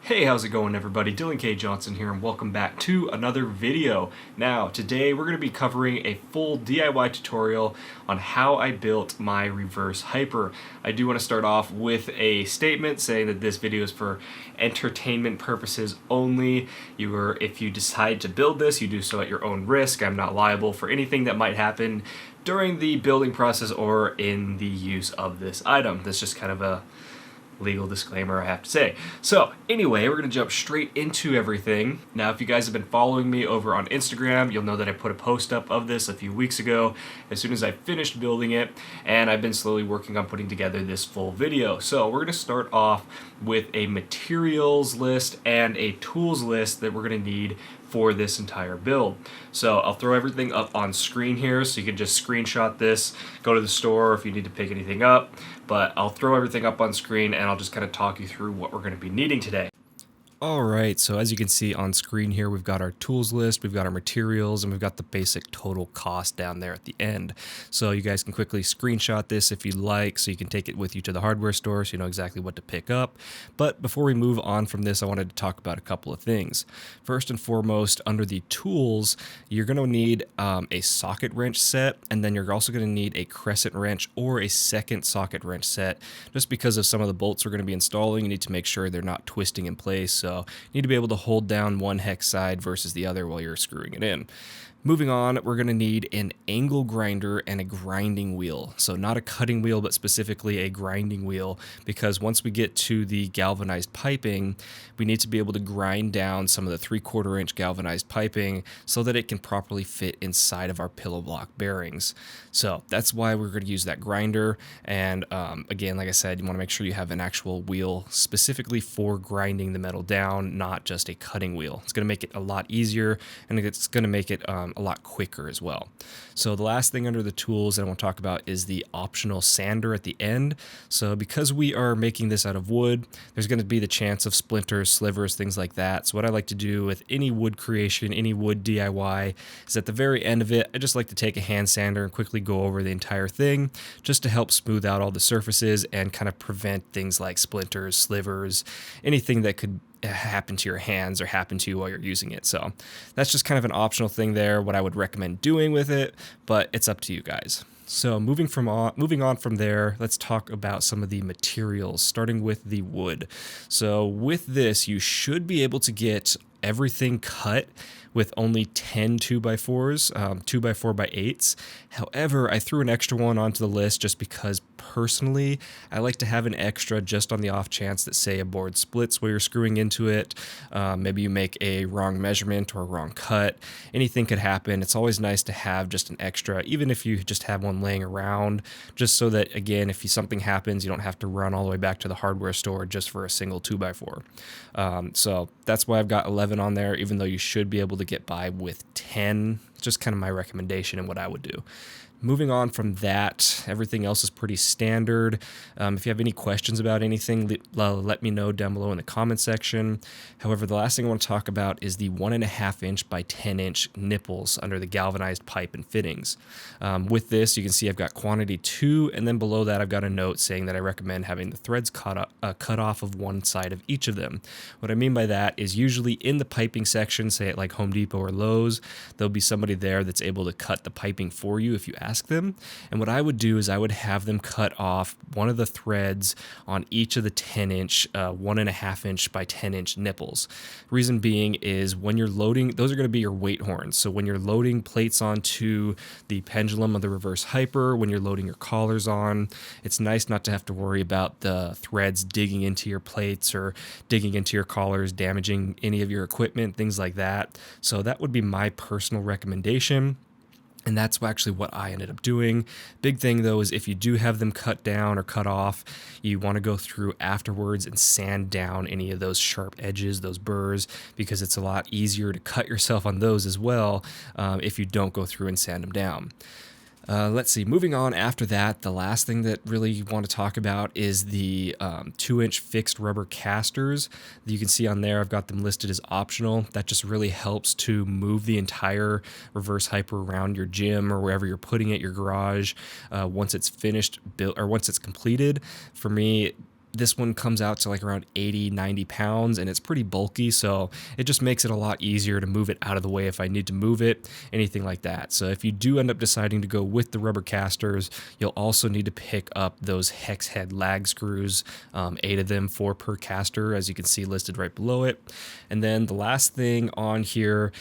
Hey, how's it going everybody? Dylan K. Johnson here and welcome back to another video. Now, today we're going to be covering a full DIY tutorial on how I built my reverse hyper. I do want to start off with a statement saying that this video is for entertainment purposes only. If you decide to build this, you do so at your own risk. I'm not liable for anything that might happen during the building process or in the use of this item. That's just kind of a legal disclaimer I have to say. So anyway, we're going to jump straight into everything. Now, if you guys have been following me over on Instagram, you'll know that I put a post up of this a few weeks ago as soon as I finished building it, and I've been slowly working on putting together this full video. So we're going to start off with a materials list and a tools list that we're going to need for this entire build. So I'll throw everything up on screen here so you can just screenshot this, go to the store if you need to pick anything up, but I'll throw everything up on screen and I'll just kind of talk you through what we're going to be needing today. Alright, so as you can see on screen here, we've got our tools list, we've got our materials, and we've got the basic total cost down there at the end. So you guys can quickly screenshot this if you'd like, so you can take it with you to the hardware store so you know exactly what to pick up. But before we move on from this, I wanted to talk about a couple of things. First and foremost, under the tools, you're going to need a socket wrench set, and then you're also going to need a crescent wrench or a second socket wrench set. Just because of some of the bolts we're going to be installing, you need to make sure they're not twisting in place. So you need to be able to hold down one hex side versus the other while you're screwing it in. Moving on, we're going to need an angle grinder and a grinding wheel. So not a cutting wheel, but specifically a grinding wheel, because once we get to the galvanized piping, we need to be able to grind down some of the 3/4 inch galvanized piping so that it can properly fit inside of our pillow block bearings. So that's why we're going to use that grinder. And again, like I said, you want to make sure you have an actual wheel specifically for grinding the metal down, not just a cutting wheel. It's going to make it a lot easier, and it's going to make it a lot quicker as well. So the last thing under the tools that I want to talk about is the optional sander at the end. So because we are making this out of wood, there's going to be the chance of splinters, slivers, things like that. So what I like to do with any wood creation, any wood DIY, is at the very end of it, I just like to take a hand sander and quickly go over the entire thing just to help smooth out all the surfaces and kind of prevent things like splinters, slivers, anything that could happen to your hands or happen to you while you're using it. So that's just kind of an optional thing there, what I would recommend doing with it, but it's up to you guys. So moving on from there, let's talk about some of the materials, starting with the wood. So with this, you should be able to get everything cut with only 10 2x4s, 2x4x8s. However, I threw an extra one onto the list just because personally, I like to have an extra just on the off chance that, say, a board splits while you're screwing into it. Maybe you make a wrong measurement or a wrong cut. Anything could happen. It's always nice to have just an extra, even if you just have one laying around, just so that, again, if something happens, you don't have to run all the way back to the hardware store just for a single 2x4. So that's why I've got 11 on there, even though you should be able to get by with 10. Just kind of my recommendation and what I would do. Moving on from that, everything else is pretty standard. If you have any questions about anything, let me know down below in the comment section. However, the last thing I want to talk about is the 1.5 inch by 10 inch nipples under the galvanized pipe and fittings. With this, you can see I've got quantity 2, and then below that I've got a note saying that I recommend having the threads cut off of one side of each of them. What I mean by that is usually in the piping section, say at like Home Depot or Lowe's, there'll be somebody there that's able to cut the piping for you if you ask them. And what I would do is I would have them cut off one of the threads on each of the 10 inch, 1.5 inch by 10 inch nipples. Reason being is when you're loading, those are going to be your weight horns. So when you're loading plates onto the pendulum of the reverse hyper, when you're loading your collars on, it's nice not to have to worry about the threads digging into your plates or digging into your collars, damaging any of your equipment, things like that. So that would be my personal recommendation. And that's actually what I ended up doing. Big thing though is if you do have them cut down or cut off, you want to go through afterwards and sand down any of those sharp edges, those burrs, because it's a lot easier to cut yourself on those as well if you don't go through and sand them down. Let's see, moving on after that, the last thing that really you want to talk about is the 2-inch fixed rubber casters. You can see on there, I've got them listed as optional. That just really helps to move the entire reverse hyper around your gym or wherever you're putting it, your garage, once it's finished, built, or once it's completed. For me, This one comes out to like around 80-90 pounds, and it's pretty bulky, so it just makes it a lot easier to move it out of the way if I need to move it, anything like that. So if you do end up deciding to go with the rubber casters, you'll also need to pick up those hex head lag screws, 8 of them, 4 per caster, as you can see listed right below it. And then the last thing on here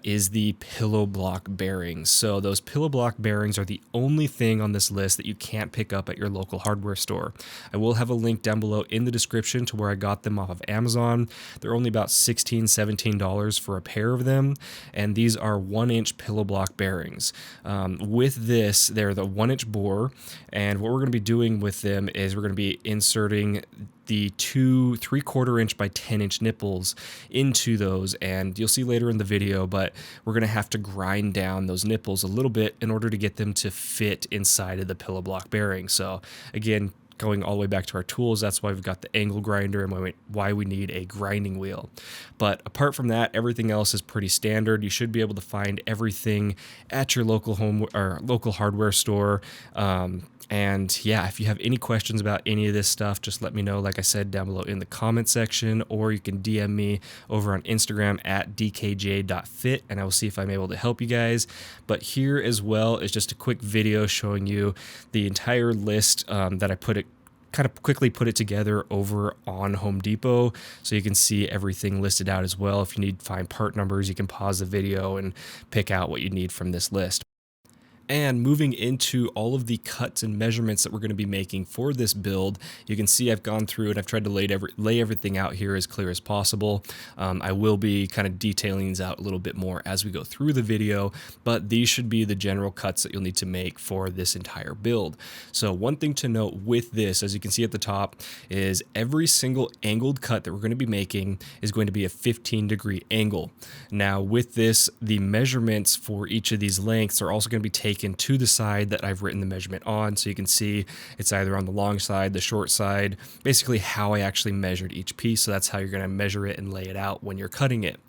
is the pillow block bearings. So those pillow block bearings are the only thing on this list that you can't pick up at your local hardware store. I will have a link down below in the description to where I got them off of Amazon. They're only about $16, $17 for a pair of them, and these are 1-inch pillow block bearings. With this, they're the 1-inch bore, and what we're going to be doing with them is we're going to be inserting the 2 3/4 inch by 10-inch nipples into those, and you'll see later in the video, but we're going to have to grind down those nipples a little bit in order to get them to fit inside of the pillow block bearing. So again, going all the way back to our tools, that's why we've got the angle grinder and why we need a grinding wheel. But apart from that, everything else is pretty standard. You should be able to find everything at your local home or local hardware store. And yeah, if you have any questions about any of this stuff, just let me know, like I said, down below in the comment section, or you can DM me over on Instagram at dkj.fit, and I will see if I'm able to help you guys. But here as well is just a quick video showing you the entire list that I kind of quickly put it together over on Home Depot, so you can see everything listed out as well. If you need to find part numbers, you can pause the video and pick out what you need from this list. And moving into all of the cuts and measurements that we're going to be making for this build, you can see I've gone through and I've tried to lay everything out here as clear as possible. I will be kind of detailing these out a little bit more as we go through the video, but these should be the general cuts that you'll need to make for this entire build. So one thing to note with this, as you can see at the top, is every single angled cut that we're going to be making is going to be a 15-degree angle. Now with this, the measurements for each of these lengths are also going to be taken to the side that I've written the measurement on, so you can see it's either on the long side, the short side, basically how I actually measured each piece. So that's how you're going to measure it and lay it out when you're cutting it.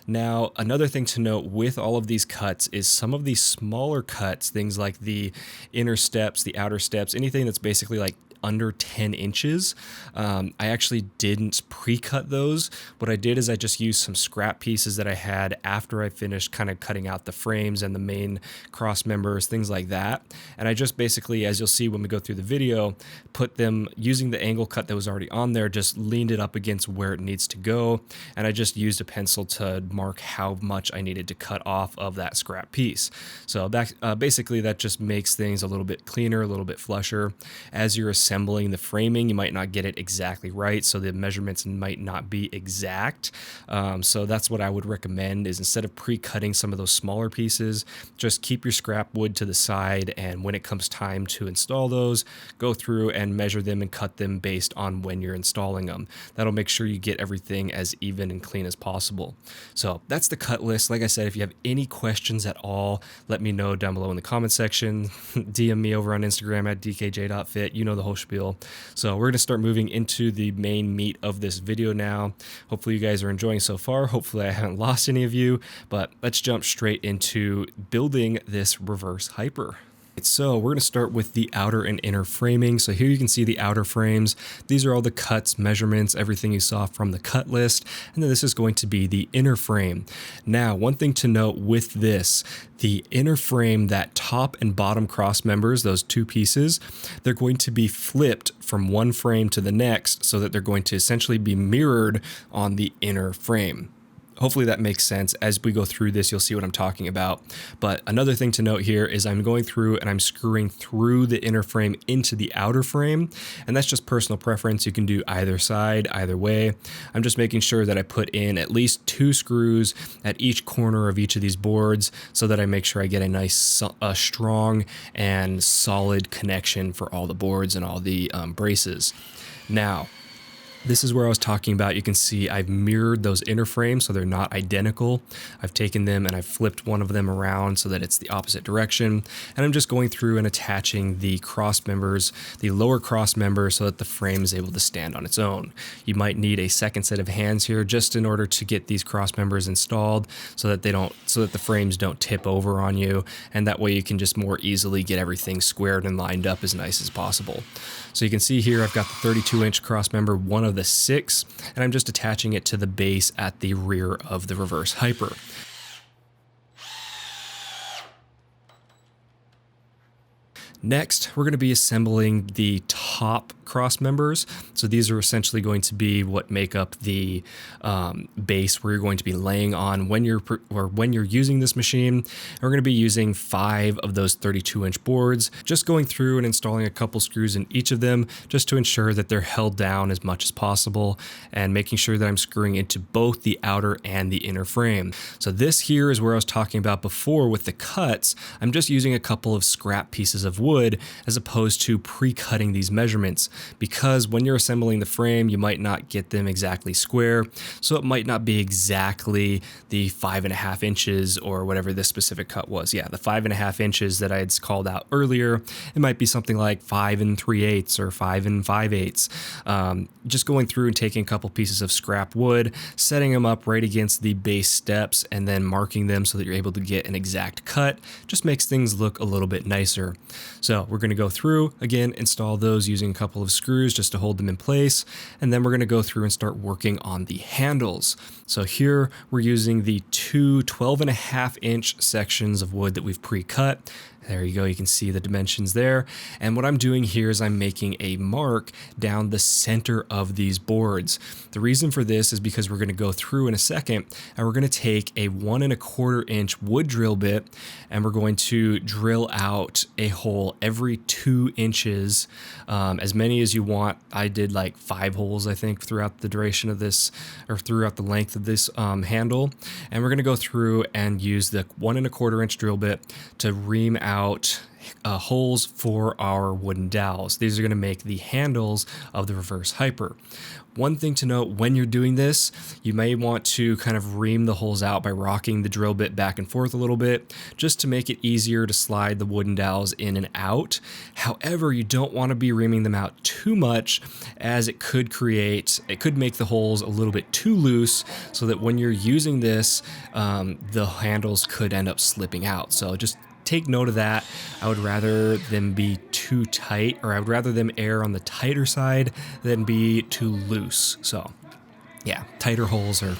Now, another thing to note with all of these cuts is some of these smaller cuts, things like the inner steps, the outer steps, anything that's basically like under 10 inches. I actually didn't pre-cut those. What I did is I just used some scrap pieces that I had after I finished kind of cutting out the frames and the main cross members, things like that. And I just basically, as you'll see when we go through the video, put them using the angle cut that was already on there, just leaned it up against where it needs to go. And I just used a pencil to mark how much I needed to cut off of that scrap piece. So that basically that just makes things a little bit cleaner, a little bit flusher. As you're assembling the framing, you might not get it exactly right, so the measurements might not be exact. So that's what I would recommend, is instead of pre-cutting some of those smaller pieces, just keep your scrap wood to the side, and when it comes time to install those, go through and measure them and cut them based on when you're installing them. That'll make sure you get everything as even and clean as possible. So that's the cut list. Like I said, if you have any questions at all, let me know down below in the comment section. DM me over on Instagram at dkj.fit. You know the whole spiel. So we're going to start moving into the main meat of this video now. Hopefully you guys are enjoying so far. Hopefully I haven't lost any of you, but let's jump straight into building this reverse hyper. So we're going to start with the outer and inner framing. So here you can see the outer frames. These are all the cuts, measurements, everything you saw from the cut list. And then this is going to be the inner frame. Now, one thing to note with this, the inner frame, that top and bottom cross members, those two pieces, they're going to be flipped from one frame to the next so that they're going to essentially be mirrored on the inner frame. Hopefully that makes sense. As we go through this, you'll see what I'm talking about. But another thing to note here is I'm going through and I'm screwing through the inner frame into the outer frame. And that's just personal preference. You can do either side, either way. I'm just making sure that I put in at least 2 screws at each corner of each of these boards so that I make sure I get a nice, strong and solid connection for all the boards and all the braces. Now, This is where I was talking about. You can see I've mirrored those inner frames so they're not identical. I've taken them and I've flipped one of them around so that it's the opposite direction. And I'm just going through and attaching the cross members, the lower cross member, so that the frame is able to stand on its own. You might need a second set of hands here just in order to get these cross members installed so that the frames don't tip over on you. And that way you can just more easily get everything squared and lined up as nice as possible. So you can see here I've got the 32-inch cross member, one of the 6, and I'm just attaching it to the base at the rear of the reverse hyper. Next, we're going to be assembling the top cross members. So these are essentially going to be what make up the base where you're going to be laying on when you're using this machine. And we're going to be using 5 of those 32-inch boards, just going through and installing a couple screws in each of them just to ensure that they're held down as much as possible and making sure that I'm screwing into both the outer and the inner frame. So this here is where I was talking about before with the cuts. I'm just using a couple of scrap pieces of wood as opposed to pre-cutting these measurements, because when you're assembling the frame you might not get them exactly square, so it might not be exactly the 5.5 inches or whatever this specific cut was. Yeah, the 5.5 inches that I had called out earlier, it might be something like 5 3/8 or 5 5/8. Just going through and taking a couple pieces of scrap wood, setting them up right against the base steps and then marking them so that you're able to get an exact cut just makes things look a little bit nicer. So we're going to go through, again, install those using a couple of screws just to hold them in place, and then we're going to go through and start working on the handles. So here we're using the two 12.5-inch sections of wood that we've pre-cut. There you go, you can see the dimensions there. And what I'm doing here is I'm making a mark down the center of these boards. The reason for this is because we're going to go through in a second and we're going to take a 1 1/4 inch wood drill bit and we're going to drill out a hole every 2 inches, as many as you want. I did like 5 holes, I think, throughout the duration of this, or throughout the length of this handle. And we're going to go through and use the 1 1/4 inch drill bit to ream out holes for our wooden dowels. These are going to make the handles of the reverse hyper. One thing to note when you're doing this, you may want to kind of ream the holes out by rocking the drill bit back and forth a little bit, just to make it easier to slide the wooden dowels in and out. However, you don't want to be reaming them out too much, as it could make the holes a little bit too loose, so that when you're using this, the handles could end up slipping out. So just take note of that. I would rather them be too tight, or I would rather them err on the tighter side than be too loose. So yeah, tighter holes are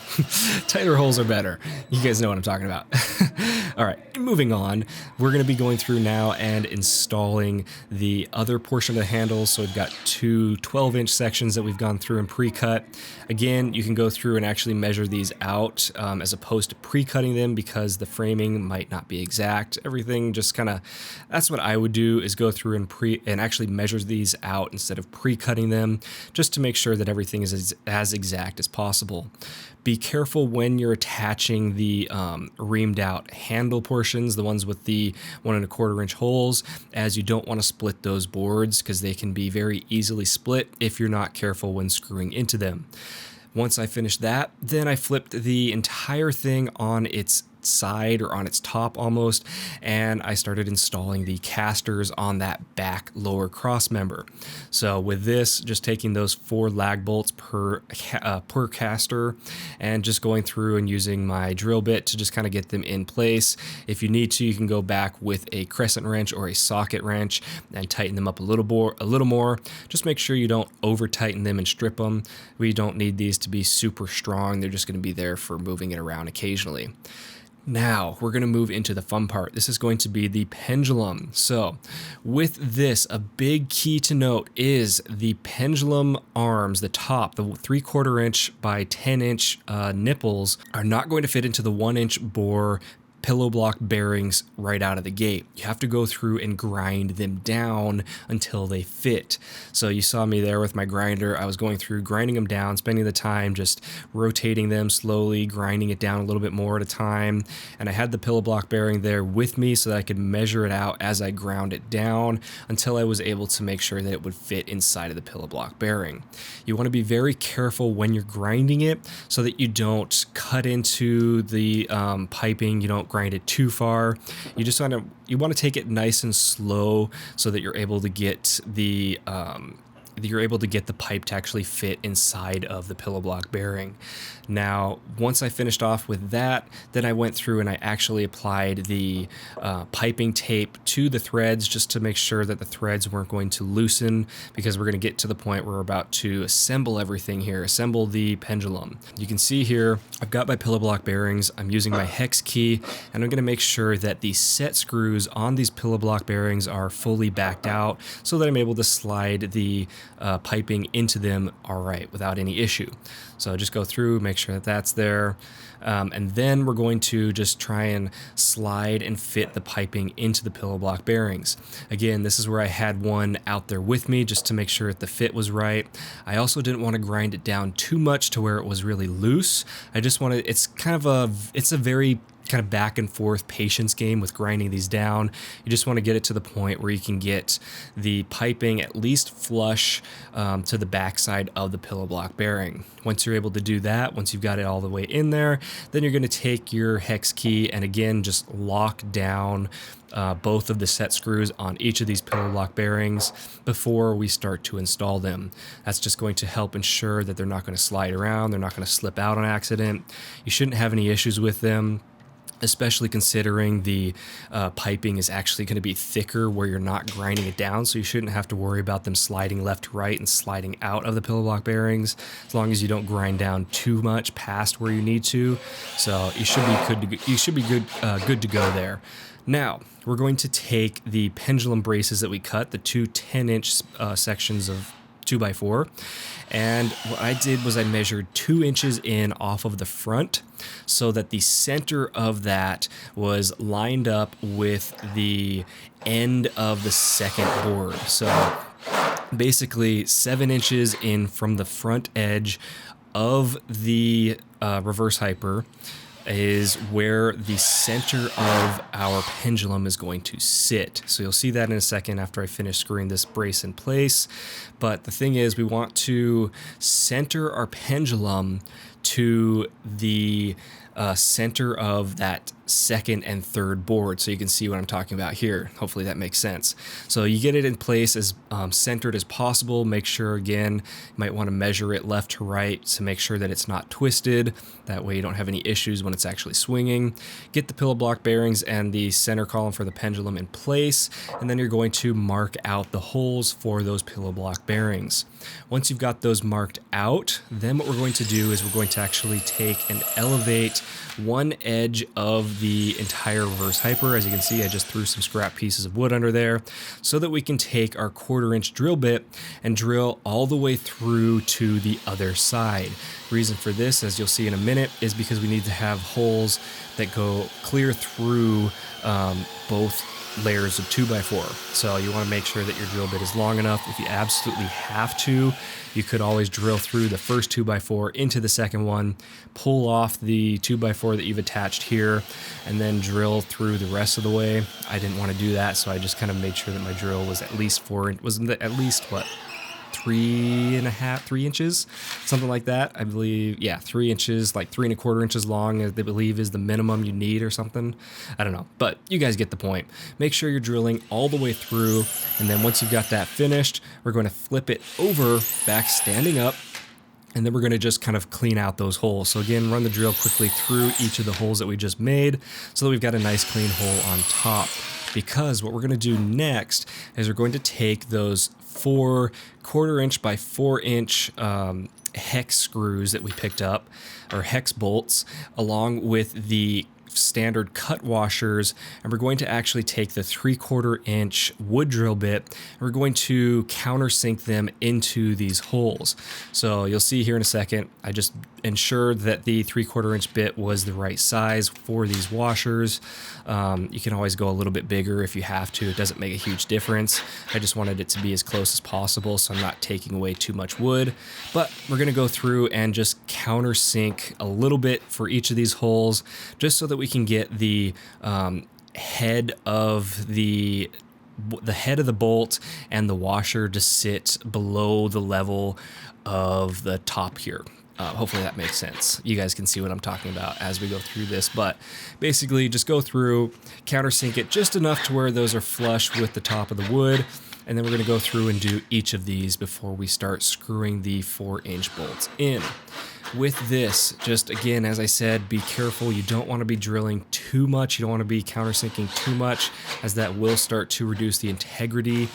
better. You guys know what I'm talking about. All right, moving on. We're going to be going through now and installing the other portion of the handle. So we've got two 12-inch sections that we've gone through and pre-cut. Again, you can go through and actually measure these out as opposed to pre-cutting them, because the framing might not be exact. Everything just kind of, that's what I would do, is go through and actually measure these out instead of pre-cutting them, just to make sure that everything is as exact as possible. Be careful when you're attaching the reamed out handle portions, the ones with the 1 1/4 inch holes, as you don't want to split those boards, because they can be very easily split if you're not careful when screwing into them. Once I finished that, then I flipped the entire thing on its side, or on its top almost, and I started installing the casters on that back lower cross member. So with this, just taking those 4 lag bolts per caster and just going through and using my drill bit to just kind of get them in place. If you need to, you can go back with a crescent wrench or a socket wrench and tighten them up a little more. Just make sure you don't over tighten them and strip them. We don't need these to be super strong. They're just going to be there for moving it around occasionally. Now we're going to move into the fun part. This is going to be the pendulum. So with this, a big key to note is the pendulum arms, the top, the 3/4 inch by 10 inch nipples, are not going to fit into the 1 inch bore pillow block bearings right out of the gate. You have to go through and grind them down until they fit. So you saw me there with my grinder. I was going through grinding them down, spending the time just rotating them slowly, grinding it down a little bit more at a time. And I had the pillow block bearing there with me so that I could measure it out as I ground it down until I was able to make sure that it would fit inside of the pillow block bearing. You want to be very careful when you're grinding it so that you don't cut into the piping. You don't grind it too far. You just want to take it nice and slow so that you're able to get the pipe to actually fit inside of the pillow block bearing. Now, once I finished off with that, then I went through and I actually applied the piping tape to the threads just to make sure that the threads weren't going to loosen, because we're going to get to the point where we're about to assemble everything here, assemble the pendulum. You can see here, I've got my pillow block bearings. I'm using my hex key, and I'm going to make sure that the set screws on these pillow block bearings are fully backed out so that I'm able to slide the piping into them all right without any issue. So just go through, make sure that that's there, and then we're going to just try and slide and fit the piping into the pillow block bearings. Again, this is where I had one out there with me just to make sure that the fit was right. I also didn't want to grind it down too much to where it was really loose. I just wanted, it's a very kind of back and forth patience game with grinding these down. You just want to get it to the point where you can get the piping at least flush to the backside of the pillow block bearing. Once you're able to do that, once you've got it all the way in there, then you're going to take your hex key and again just lock down both of the set screws on each of these pillow block bearings before we start to install them. That's just going to help ensure that they're not going to slide around, they're not going to slip out on accident. You shouldn't have any issues with them, especially considering the piping is actually going to be thicker where you're not grinding it down, so you shouldn't have to worry about them sliding left to right and sliding out of the pillow block bearings, as long as you don't grind down too much past where you need to. So you should be good to go there. Now, we're going to take the pendulum braces that we cut, the two 10-inch sections of 2x4, and what I did was I measured 2 inches in off of the front so that the center of that was lined up with the end of the second board. So basically 7 inches in from the front edge of the reverse hyper is where the center of our pendulum is going to sit. So you'll see that in a second after I finish screwing this brace in place. But the thing is, we want to center our pendulum to the center of that second and third board, so you can see what I'm talking about here. Hopefully that makes sense. So you get it in place as centered as possible. Make sure, again, you might want to measure it left to right to make sure that it's not twisted. That way you don't have any issues when it's actually swinging. Get the pillow block bearings and the center column for the pendulum in place, and then you're going to mark out the holes for those pillow block bearings. Once you've got those marked out, then what we're going to do is we're going to actually take and elevate one edge of the entire reverse hyper. As you can see, I just threw some scrap pieces of wood under there so that we can take our 1/4-inch drill bit and drill all the way through to the other side. The reason for this, as you'll see in a minute, is because we need to have holes that go clear through both layers of 2x4. So you want to make sure that your drill bit is long enough. If you absolutely have to, you could always drill through the first 2x4 into the second one, pull off the 2x4 that you've attached here, and then drill through the rest of the way. I didn't want to do that, so I just kind of made sure that my drill was at least 3 inches, something like that. I believe, yeah, 3 inches, like 3¼ inches long, I believe is the minimum you need or something. I don't know, but you guys get the point. Make sure you're drilling all the way through, and then once you've got that finished, we're going to flip it over, back standing up, and then we're going to just kind of clean out those holes. So again, run the drill quickly through each of the holes that we just made so that we've got a nice clean hole on top. Because what we're going to do next is we're going to take those 4 1/4-inch by 4-inch hex screws that we picked up, or hex bolts, along with the standard cut washers, and we're going to actually take the 3/4-inch wood drill bit and we're going to countersink them into these holes. So you'll see here in a second, I just ensure that the 3/4 inch bit was the right size for these washers. You can always go a little bit bigger if you have to. It doesn't make a huge difference. I just wanted it to be as close as possible so I'm not taking away too much wood. But we're going to go through and just countersink a little bit for each of these holes just so that we can get the head of the head of the bolt and the washer to sit below the level of the top here. Hopefully that makes sense. You guys can see what I'm talking about as we go through this, but basically just go through, countersink it just enough to where those are flush with the top of the wood, and then we're going to go through and do each of these before we start screwing the 4-inch bolts in. With this, just again, as I said, be careful. You don't want to be drilling too much. You don't want to be countersinking too much, as that will start to reduce the integrity.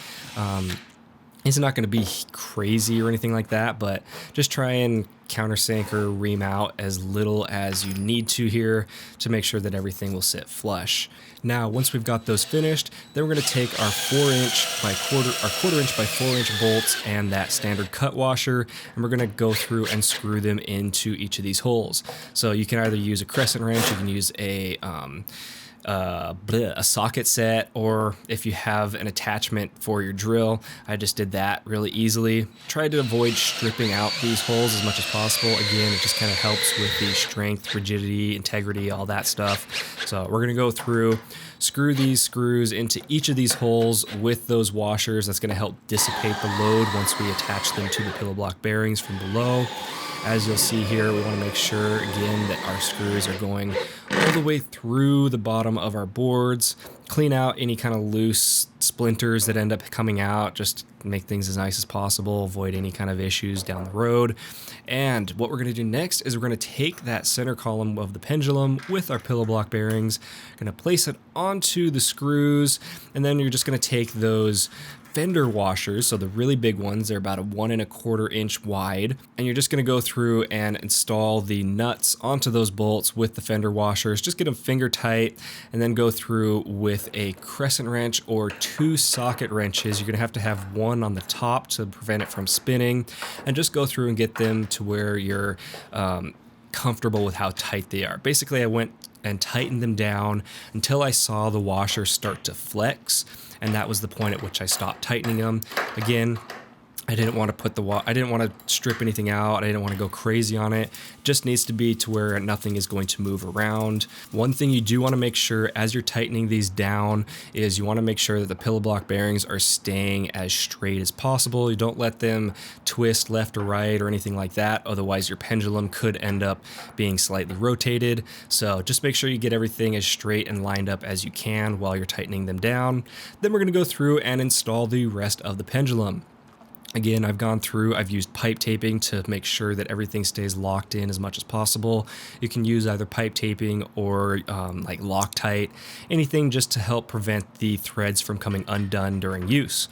It's not going to be crazy or anything like that, but just try and countersink or ream out as little as you need to here to make sure that everything will sit flush. Now, once we've got those finished, then we're going to take our 4-inch by quarter inch by 4-inch bolts and that standard cut washer, and we're going to go through and screw them into each of these holes. So you can either use a crescent wrench, you can use a socket set, or if you have an attachment for your drill. I just did that really easily. Tried to avoid stripping out these holes as much as possible. Again, it just kind of helps with the strength, rigidity, integrity, all that stuff. So we're gonna go through, screw these screws into each of these holes with those washers. That's gonna help dissipate the load once we attach them to the pillow block bearings from below. As you'll see here, we want to make sure, again, that our screws are going all the way through the bottom of our boards. Clean out any kind of loose splinters that end up coming out. Just make things as nice as possible. Avoid any kind of issues down the road. And what we're going to do next is we're going to take that center column of the pendulum with our pillow block bearings, going to place it onto the screws, and then you're just going to take those fender washers, so the really big ones, they're about a 1 1/4 inch wide, and you're just going to go through and install the nuts onto those bolts with the fender washers. Just get them finger tight, and then go through with a crescent wrench or 2 socket wrenches. You're going to have one on the top to prevent it from spinning, and just go through and get them to where you're comfortable with how tight they are. Basically, I went and tightened them down until I saw the washer start to flex, and that was the point at which I stopped tightening them. Again, I didn't want to I didn't want to strip anything out. I didn't want to go crazy on it. It just needs to be to where nothing is going to move around. One thing you do want to make sure as you're tightening these down is you want to make sure that the pillow block bearings are staying as straight as possible. You don't let them twist left or right or anything like that. Otherwise, your pendulum could end up being slightly rotated. So just make sure you get everything as straight and lined up as you can while you're tightening them down. Then we're going to go through and install the rest of the pendulum. Again, I've used pipe taping to make sure that everything stays locked in as much as possible. You can use either pipe taping or like Loctite, anything just to help prevent the threads from coming undone during use.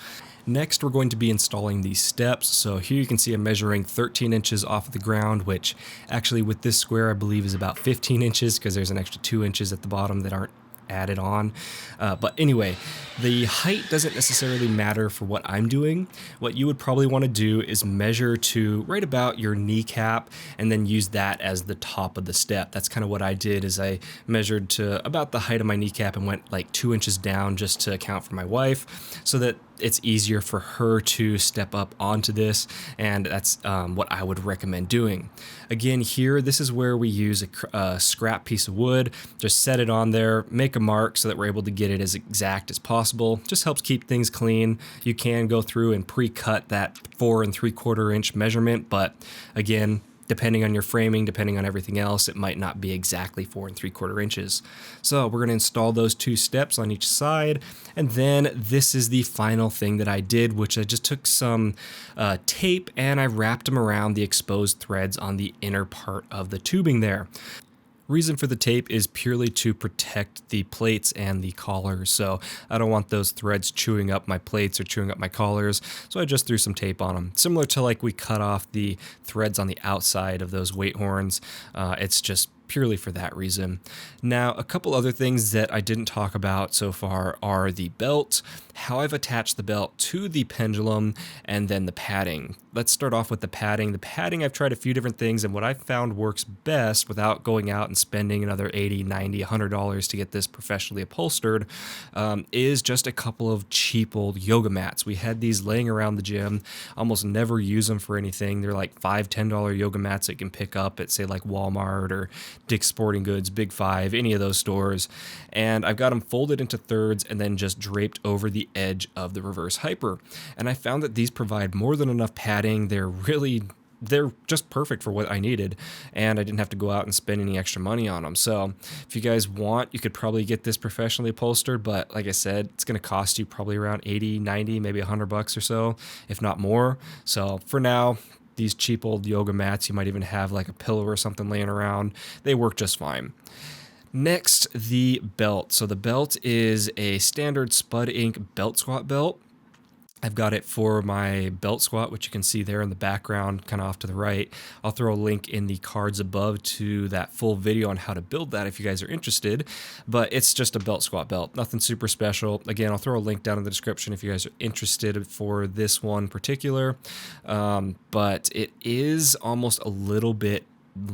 Next, we're going to be installing these steps. So here you can see I'm measuring 13 inches off of the ground, which actually with this square I believe is about 15 inches because there's an extra 2 inches at the bottom that aren't added on. But anyway, the height doesn't necessarily matter for what I'm doing. What you would probably want to do is measure to right about your kneecap and then use that as the top of the step. That's kind of what I did, is I measured to about the height of my kneecap and went like 2 inches down just to account for my wife so that it's easier for her to step up onto this, and that's what I would recommend doing. Again, here, this is where we use a scrap piece of wood. Just set it on there, make a mark so that we're able to get it as exact as possible. Just helps keep things clean. You can go through and pre-cut that 4 3/4 inch measurement, but again, depending on your framing, depending on everything else, it might not be exactly 4 3/4 inches. So we're going to install those 2 steps on each side. And then this is the final thing that I did, which I just took some tape and I wrapped them around the exposed threads on the inner part of the tubing there. Reason for the tape is purely to protect the plates and the collars, so I don't want those threads chewing up my plates or chewing up my collars, so I just threw some tape on them. Similar to like we cut off the threads on the outside of those weight horns, it's just purely for that reason. Now, a couple other things that I didn't talk about so far are the belt, how I've attached the belt to the pendulum, and then the padding. Let's start off with the padding. The padding, I've tried a few different things, and what I've found works best without going out and spending another $80, $90, $100 to get this professionally upholstered is just a couple of cheap old yoga mats. We had these laying around the gym, almost never use them for anything. They're like $5, $10 yoga mats that you can pick up at, say, like Walmart or Dick's Sporting Goods, Big Five, any of those stores. And I've got them folded into thirds and then just draped over the edge of the reverse hyper. And I found that these provide more than enough padding. They're just perfect for what I needed, and I didn't have to go out and spend any extra money on them. So if you guys want, you could probably get this professionally upholstered, but like I said, it's going to cost you probably around 80, 90, maybe $100 or so, if not more. So for now, these cheap old yoga mats, you might even have like a pillow or something laying around. They work just fine. Next, the belt. So the belt is a standard Spud Inc. belt squat belt. I've got it for my belt squat, which you can see there in the background, kind of off to the right. I'll throw a link in the cards above to that full video on how to build that if you guys are interested. But it's just a belt squat belt, nothing super special. Again, I'll throw a link down in the description if you guys are interested for this one particular. But it is almost a little bit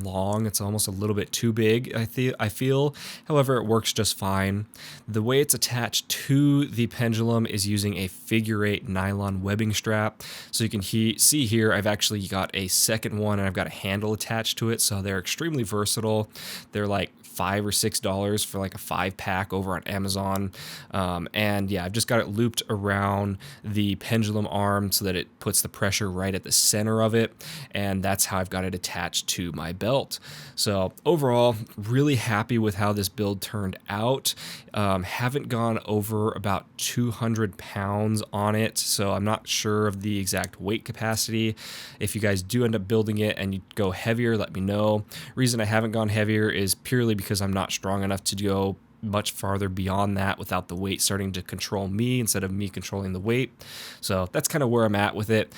long. It's almost a little bit too big, I feel. However, it works just fine. The way it's attached to the pendulum is using a figure-8 nylon webbing strap. So you can see here, I've actually got a second one and I've got a handle attached to it. So they're extremely versatile. They're like $5 or $6 for like a 5-pack over on Amazon. And yeah, I've just got it looped around the pendulum arm so that it puts the pressure right at the center of it. And that's how I've got it attached to my belt. So overall, really happy with how this build turned out. Haven't gone over about 200 pounds on it, so I'm not sure of the exact weight capacity. If you guys do end up building it and you go heavier, let me know. Reason I haven't gone heavier is purely because I'm not strong enough to go much farther beyond that without the weight starting to control me instead of me controlling the weight. So that's kind of where I'm at with it.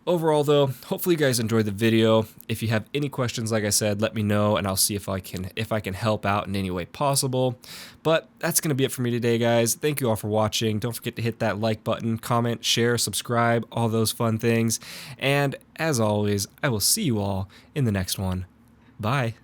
Overall though, hopefully you guys enjoyed the video. If you have any questions, like I said, let me know and I'll see if I can help out in any way possible. But that's going to be it for me today, guys. Thank you all for watching. Don't forget to hit that like button, comment, share, subscribe, all those fun things. And as always, I will see you all in the next one. Bye.